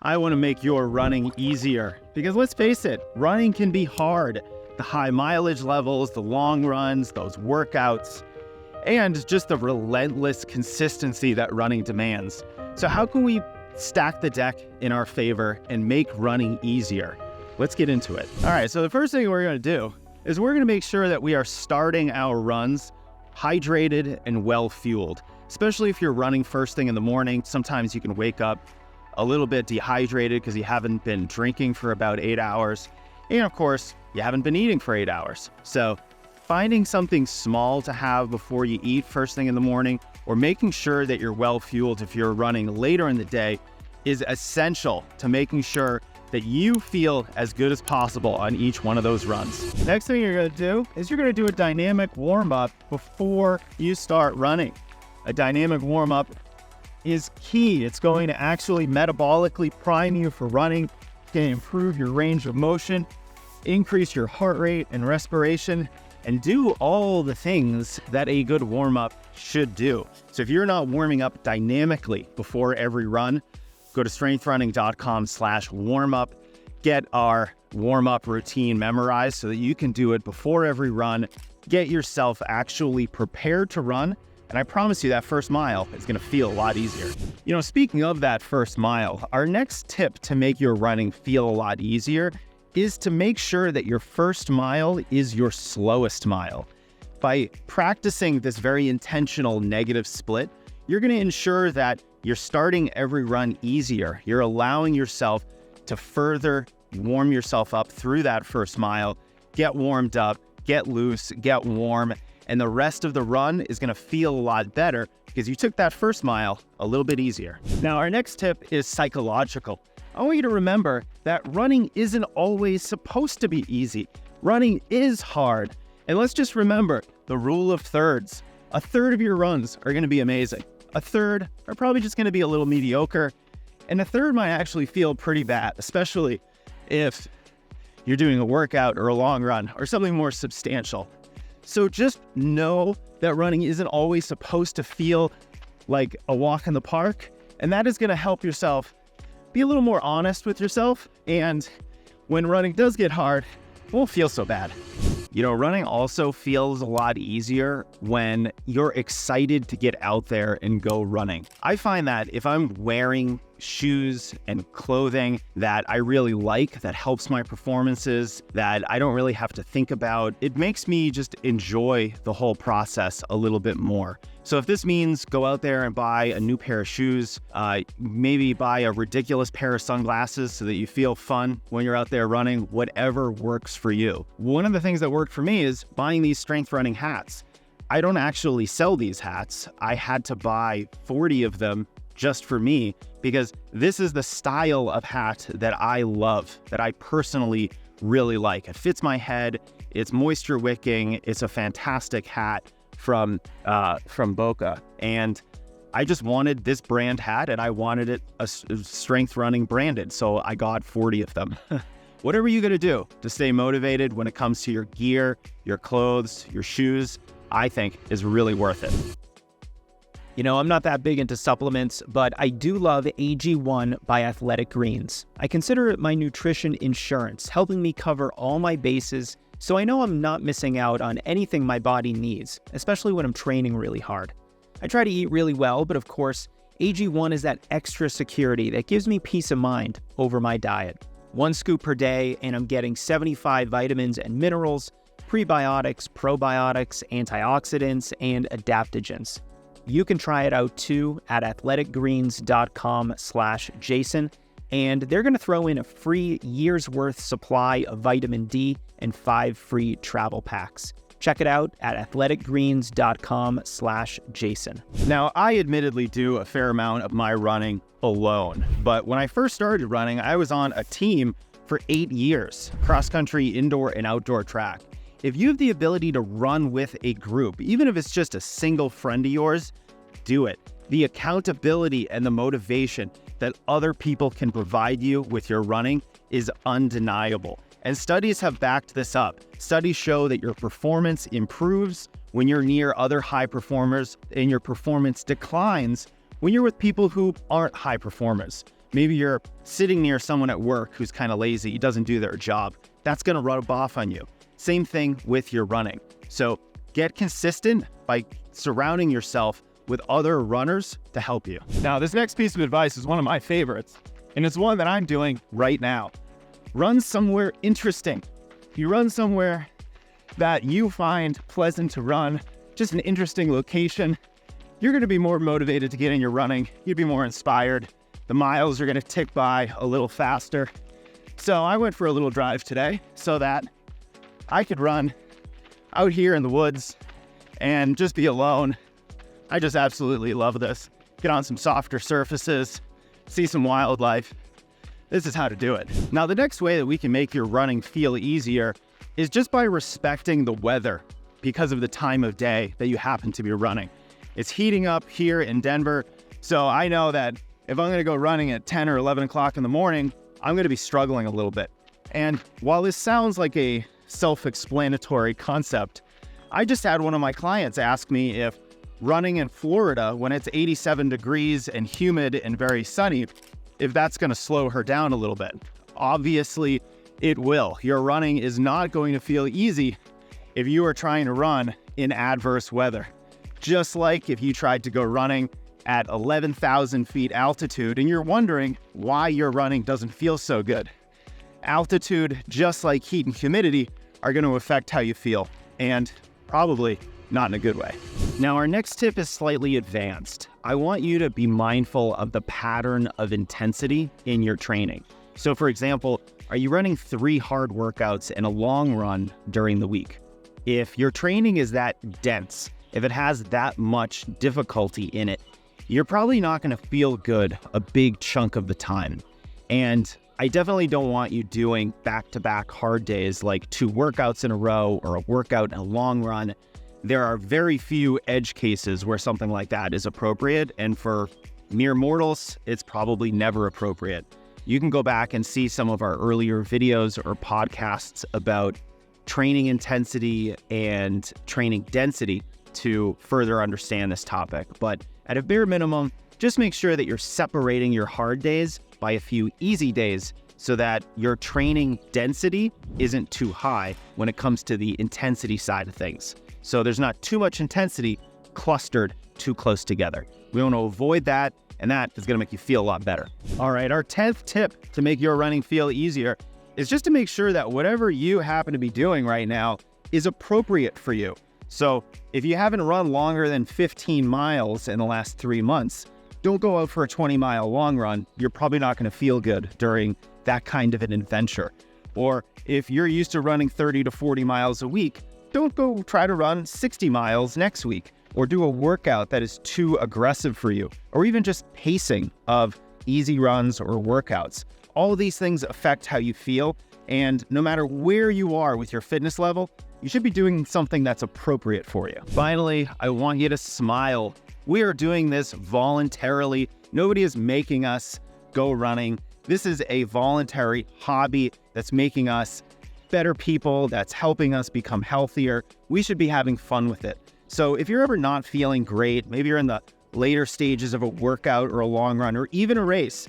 I want to make your running easier because let's face it, running can be hard. The high mileage levels, the long runs, those workouts, and just the relentless consistency that running demands. So how can we stack the deck in our favor and make running easier? Let's get into it. All right, so the first thing we're going to do is we're going to make sure that we are starting our runs hydrated and well-fueled, especially if you're running first thing in the morning. Sometimes you can wake up a little bit dehydrated because you haven't been drinking for about 8 hours. And of course, you haven't been eating for 8 hours. So finding something small to have before you eat first thing in the morning, or making sure that you're well-fueled if you're running later in the day, is essential to making sure that you feel as good as possible on each one of those runs. Next thing you're gonna do is you're gonna do a dynamic warm-up before you start running. A dynamic warm-up is key. It's going to actually metabolically prime you for running. It's going to improve your range of motion, increase your heart rate and respiration, and do all the things that a good warm-up should do. So if you're not warming up dynamically before every run, go to strengthrunning.com/warmup, get our warm-up routine memorized so that you can do it before every run, get yourself actually prepared to run. And I promise you that first mile is going to feel a lot easier. You know, speaking of that first mile, our next tip to make your running feel a lot easier is to make sure that your first mile is your slowest mile. By practicing this very intentional negative split, you're going to ensure that you're starting every run easier. You're allowing yourself to further warm yourself up through that first mile, get warmed up, get loose, get warm, and the rest of the run is going to feel a lot better because you took that first mile a little bit easier. Now, our next tip is psychological. I want you to remember that running isn't always supposed to be easy. Running is hard. And let's just remember the rule of thirds. A third of your runs are going to be amazing. A third are probably just going to be a little mediocre. And a third might actually feel pretty bad, especially if you're doing a workout or a long run or something more substantial. So just know that running isn't always supposed to feel like a walk in the park, and that is going to help yourself be a little more honest with yourself, and when running does get hard, it won't feel so bad. You know, running also feels a lot easier when you're excited to get out there and go running. I find that if I'm wearing shoes and clothing that I really like, that helps my performances, that I don't really have to think about, it makes me just enjoy the whole process a little bit more. So if this means go out there and buy a new pair of shoes, maybe buy a ridiculous pair of sunglasses so that you feel fun when you're out there running, whatever works for you. One of the things that worked for me is buying these strength running hats. I don't actually sell these hats. I had to buy 40 of them just for me because this is the style of hat that I love, that I personally really like. It fits my head, it's moisture wicking, it's a fantastic hat from Boca, and I just wanted this brand hat and I wanted it a strength running branded, so I got 40 of them. Whatever you're gonna do to stay motivated when it comes to your gear, your clothes, your shoes, I think is really worth it. You know, I'm not that big into supplements, but I do love AG1 by Athletic Greens. I consider it my nutrition insurance, helping me cover all my bases, so I know I'm not missing out on anything my body needs, especially when I'm training really hard. I try to eat really well, but of course, AG1 is that extra security that gives me peace of mind over my diet. 1 scoop per day, and I'm getting 75 vitamins and minerals, prebiotics, probiotics, antioxidants, and adaptogens. You can try it out too at athleticgreens.com/Jason, and they're going to throw in a free year's worth supply of vitamin D and 5 free travel packs. Check it out at athleticgreens.com/Jason. Now, I admittedly do a fair amount of my running alone, but when I first started running, I was on a team for 8 years, cross-country, indoor, and outdoor track. If you have the ability to run with a group, even if it's just a single friend of yours, do it. The accountability and the motivation that other people can provide you with your running is undeniable. And studies have backed this up. Studies show that your performance improves when you're near other high performers, and your performance declines when you're with people who aren't high performers. Maybe you're sitting near someone at work who's kind of lazy, doesn't do their job. That's going to rub off on you. Same thing with your running. So get consistent by surrounding yourself with other runners to help you. Now, this next piece of advice is one of my favorites, and it's one that I'm doing right now. Run somewhere interesting. You run somewhere that you find pleasant to run, just an interesting location. You're going to be more motivated to get in your running. You'd be more inspired. The miles are going to tick by a little faster. So I went for a little drive today so that I could run out here in the woods and just be alone. I just absolutely love this. Get on some softer surfaces, see some wildlife. This is how to do it. Now, the next way that we can make your running feel easier is just by respecting the weather because of the time of day that you happen to be running. It's heating up here in Denver, so I know that if I'm gonna go running at 10 or 11 o'clock in the morning, I'm gonna be struggling a little bit. And while this sounds like a self-explanatory concept, I just had one of my clients ask me if running in Florida when it's 87 degrees and humid and very sunny, if that's gonna slow her down a little bit. Obviously, it will. Your running is not going to feel easy if you are trying to run in adverse weather. Just like if you tried to go running at 11,000 feet altitude and you're wondering why your running doesn't feel so good. Altitude, just like heat and humidity, are going to affect how you feel, and probably not in a good way. Now, our next tip is slightly advanced. I want you to be mindful of the pattern of intensity in your training. So for example, are you running 3 hard workouts and a long run during the week? If your training is that dense, if it has that much difficulty in it, you're probably not going to feel good a big chunk of the time. And I definitely don't want you doing back-to-back hard days like 2 workouts in a row or a workout and a long run. There are very few edge cases where something like that is appropriate, and for mere mortals, it's probably never appropriate. You can go back and see some of our earlier videos or podcasts about training intensity and training density to further understand this topic. But at a bare minimum, just make sure that you're separating your hard days by a few easy days so that your training density isn't too high when it comes to the intensity side of things. So there's not too much intensity clustered too close together. We want to avoid that, and that is going to make you feel a lot better. All right, our 10th tip to make your running feel easier is just to make sure that whatever you happen to be doing right now is appropriate for you. So if you haven't run longer than 15 miles in the last 3 months, don't go out for a 20-mile long run. You're probably not going to feel good during that kind of an adventure. Or if you're used to running 30 to 40 miles a week, don't go try to run 60 miles next week, or do a workout that is too aggressive for you, or even just pacing of easy runs or workouts. All of these things affect how you feel, and no matter where you are with your fitness level, you should be doing something that's appropriate for you. Finally, I want you to smile. We are doing this voluntarily. Nobody is making us go running. This is a voluntary hobby that's making us better people, that's helping us become healthier. We should be having fun with it. So if you're ever not feeling great, maybe you're in the later stages of a workout or a long run or even a race,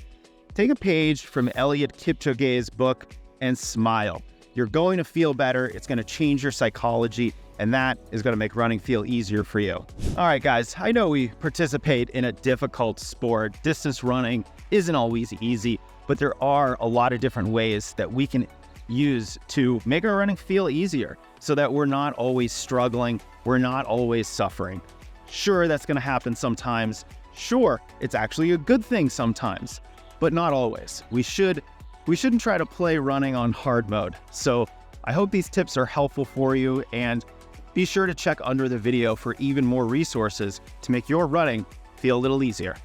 take a page from Eliud Kipchoge's book and smile. You're going to feel better. It's going to change your psychology, and that is going to make running feel easier for you. All right, guys, I know we participate in a difficult sport. Distance running isn't always easy, but there are a lot of different ways that we can use to make our running feel easier so that we're not always struggling, we're not always suffering. Sure, that's going to happen sometimes. Sure, it's actually a good thing sometimes, but not always. We shouldn't try to play running on hard mode. So I hope these tips are helpful for you, and be sure to check under the video for even more resources to make your running feel a little easier.